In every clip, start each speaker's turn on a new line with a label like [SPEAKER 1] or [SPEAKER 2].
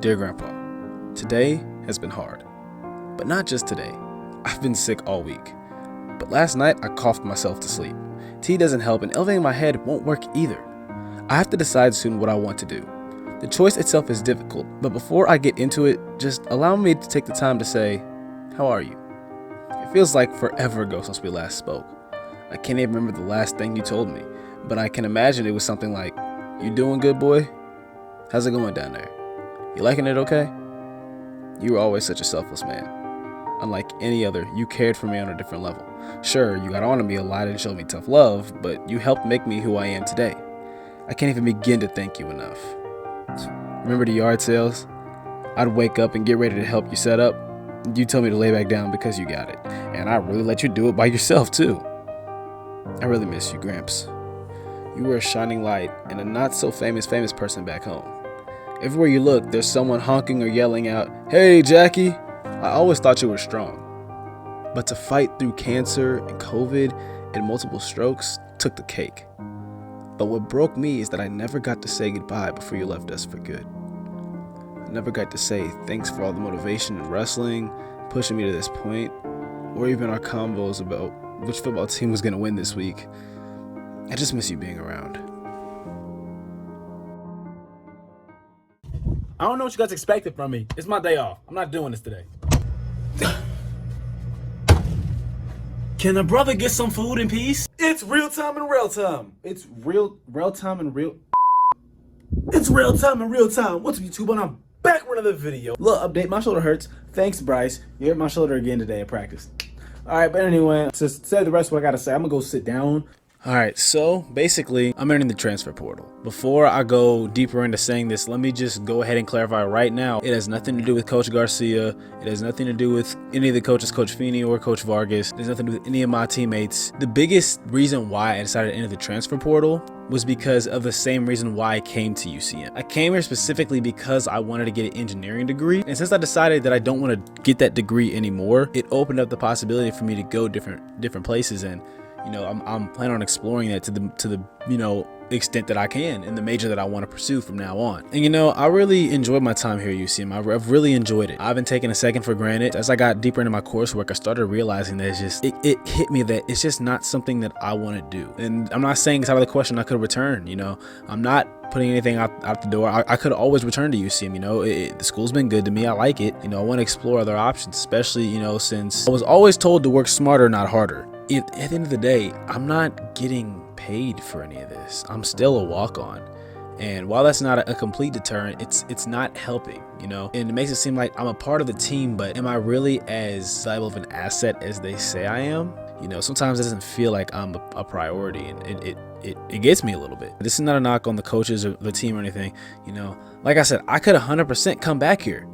[SPEAKER 1] Dear Grandpa, today has been hard. But not just today. I've been sick all week. But last night I coughed myself to sleep. Tea doesn't help and elevating my head won't work either. I have to decide soon what I want to do. The choice itself is difficult, but before I get into it, just allow me to take the time to say, how are you? It feels like forever ago since we last spoke. I can't even remember the last thing you told me, but I can imagine it was something like, you doing good, boy? How's it going down there? You liking it okay? You were always such a selfless man. Unlike any other, you cared for me on a different level. Sure, you got on to me a lot and showed me tough love, but you helped make me who I am today. I can't even begin to thank you enough. Remember the yard sales? I'd wake up and get ready to help you set up. You told me to lay back down because you got it. And I really let you do it by yourself too. I really miss you, Gramps. You were a shining light and a not so famous person back home. Everywhere you look, there's someone honking or yelling out, "Hey, Jackie!" I always thought you were strong. But to fight through cancer and COVID and multiple strokes took the cake. But what broke me is that I never got to say goodbye before you left us for good. I never got to say thanks for all the motivation in wrestling, pushing me to this point, or even our combos about which football team was going to win this week. I just miss you being around.
[SPEAKER 2] I don't know what you guys expected from me. It's my day off. I'm not doing this today. Can a brother get some food in peace? It's real time and real time. It's real time and real. It's real time and real time. What's up, YouTube? And I'm back with another video. Little update. My shoulder hurts. Thanks, Bryce. You hurt my shoulder again today at practice. All right, but anyway, to say the rest of what I gotta say, I'm gonna go sit down.
[SPEAKER 1] Alright, so basically, I'm entering the transfer portal. Before I go deeper into saying this, let me just go ahead and clarify right now. It has nothing to do with Coach Garcia. It has nothing to do with any of the coaches, Coach Feeney or Coach Vargas. There's nothing to do with any of my teammates. The biggest reason why I decided to enter the transfer portal was because of the same reason why I came to UCM. I came here specifically because I wanted to get an engineering degree. And since I decided that I don't want to get that degree anymore, it opened up the possibility for me to go different places. And you know, I'm planning on exploring that to the extent that I can in the major that I want to pursue from now on. And you know, I really enjoyed my time here at UCM. I've really enjoyed it. I haven't taken a second for granted. As I got deeper into my coursework, I started realizing that it hit me that it's just not something that I want to do. And I'm not saying it's out of the question I could return. You know, I'm not putting anything out the door. I could always return to UCM. You know, the school's been good to me. I like it. You know, I want to explore other options, especially, you know, since I was always told to work smarter, not harder. At the end of the day, I'm not getting paid for any of this. I'm still a walk-on. And while that's not a complete deterrent, it's not helping, you know? And it makes it seem like I'm a part of the team, but am I really as valuable of an asset as they say I am? You know, sometimes it doesn't feel like I'm a priority, and it gets me a little bit. This is not a knock on the coaches or the team or anything, you know? Like I said, I could 100% come back here.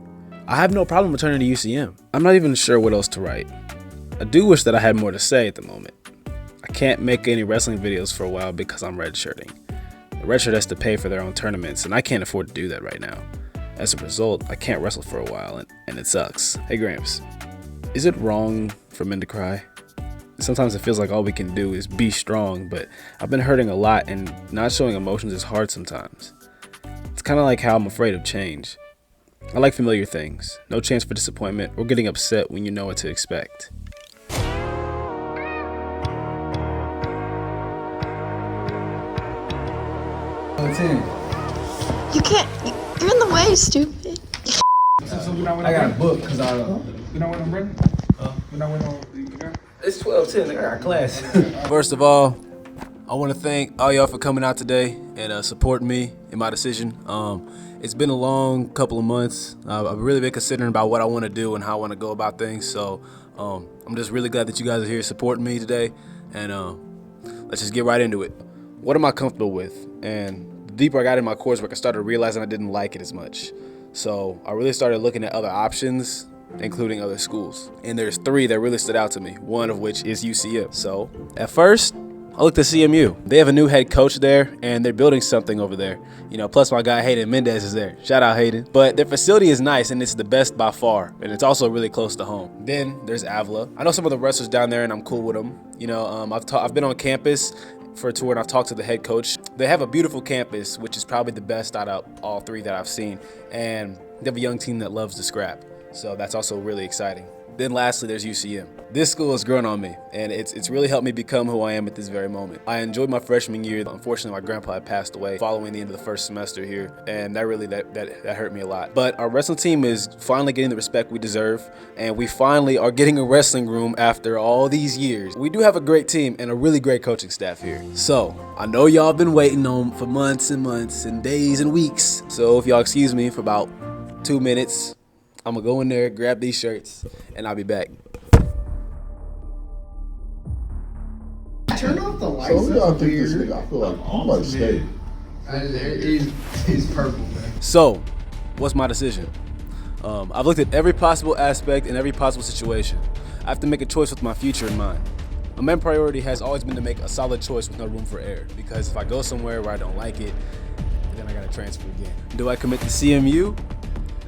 [SPEAKER 1] I have no problem returning to UCM. I'm not even sure what else to write. I do wish that I had more to say at the moment. I can't make any wrestling videos for a while because I'm redshirting. The redshirt has to pay for their own tournaments, and I can't afford to do that right now. As a result, I can't wrestle for a while, and it sucks. Hey Gramps, is it wrong for men to cry? Sometimes it feels like all we can do is be strong, but I've been hurting a lot, and not showing emotions is hard sometimes. It's kind of like how I'm afraid of change. I like familiar things, no chance for disappointment or getting upset when you know what to expect.
[SPEAKER 3] You can't. You're in the way, stupid.
[SPEAKER 2] I got a book because you know what I'm ready? You know what it's 12:10. I got class.
[SPEAKER 1] First of all, I want to thank all y'all for coming out today and supporting me in my decision. It's been a long couple of months. I've really been considering about what I want to do and how I want to go about things. So I'm just really glad that you guys are here supporting me today. And let's just get right into it. What am I comfortable with? And the deeper I got in my coursework, I started realizing I didn't like it as much. So I really started looking at other options, including other schools. And there's 3 that really stood out to me, one of which is UCM. So at first, I looked at CMU. They have a new head coach there, and they're building something over there. You know, plus my guy Hayden Mendez is there. Shout out Hayden. But their facility is nice, and it's the best by far, and it's also really close to home. Then there's Avila. I know some of the wrestlers down there, and I'm cool with them. You know, I've been on campus for a tour, and I've talked to the head coach. They have a beautiful campus, which is probably the best out of all 3 that I've seen. And They have a young team that loves to scrap, so that's also really exciting. Then lastly, there's UCM. This school has grown on me, and it's really helped me become who I am at this very moment. I enjoyed my freshman year. Unfortunately, my grandpa had passed away following the end of the first semester here, and that really that hurt me a lot. But our wrestling team is finally getting the respect we deserve, and we finally are getting a wrestling room after all these years. We do have a great team and a really great coaching staff here. So I know y'all been waiting on for months and months and days and weeks. So if y'all excuse me for about 2 minutes, I'm gonna go in there, grab these shirts, and I'll be back.
[SPEAKER 4] Turn off the lights.
[SPEAKER 5] So we all think this nigga, I feel like he might stay.
[SPEAKER 4] He's purple, man.
[SPEAKER 1] So, what's my decision? I've looked at every possible aspect and every possible situation. I have to make a choice with my future in mind. My main priority has always been to make a solid choice with no room for error, because if I go somewhere where I don't like it, then I gotta transfer again. Do I commit to CMU?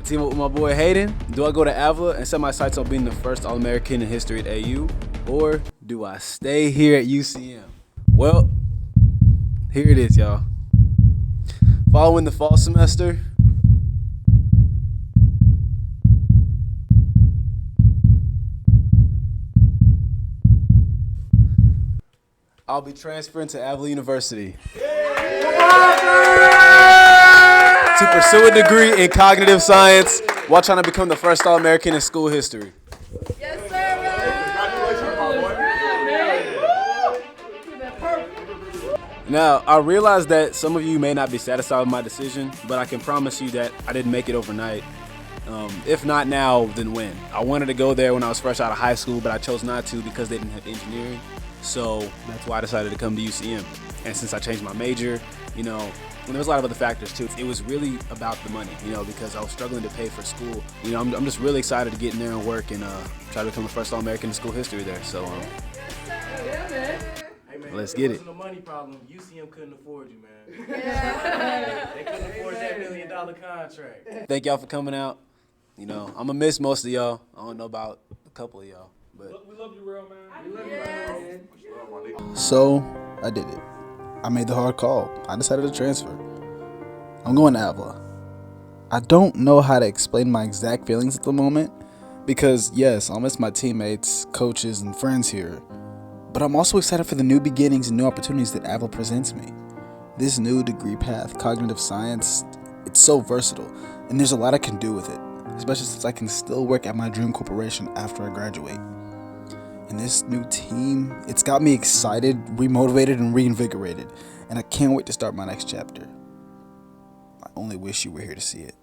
[SPEAKER 1] Team up with my boy Hayden? Do I go to Avila and set my sights on being the first All-American in history at AU? Or do I stay here at UCM? Well, here it is, y'all. Following the fall semester, I'll be transferring to Avila University to pursue a degree in cognitive science while trying to become the first All-American in school history.
[SPEAKER 6] Yes, sir.
[SPEAKER 1] Now, I realize that some of you may not be satisfied with my decision, but I can promise you that I didn't make it overnight. If not now, then when? I wanted to go there when I was fresh out of high school, but I chose not to because they didn't have engineering. So that's why I decided to come to UCM. And since I changed my major, and there was a lot of other factors too. It was really about the money, because I was struggling to pay for school. I'm just really excited to get in there and work and try to become the first All-American in school history there. So, let's get it.
[SPEAKER 2] If it wasn't a money problem, UCM couldn't afford you, man. They couldn't afford that $1 million contract.
[SPEAKER 1] Thank y'all for coming out. I'm gonna miss most of y'all. I don't know about a couple of y'all, but
[SPEAKER 2] We love you, real man. We love you, man.
[SPEAKER 7] So, I did it. I made the hard call. I decided to transfer. I'm going to Avila. I don't know how to explain my exact feelings at the moment because, yes, I'll miss my teammates, coaches, and friends here. But I'm also excited for the new beginnings and new opportunities that Avila presents me. This new degree path, cognitive science, it's so versatile, and there's a lot I can do with it, especially since I can still work at my dream corporation after I graduate. And this new team, it's got me excited, remotivated, and reinvigorated. And I can't wait to start my next chapter. I only wish you were here to see it.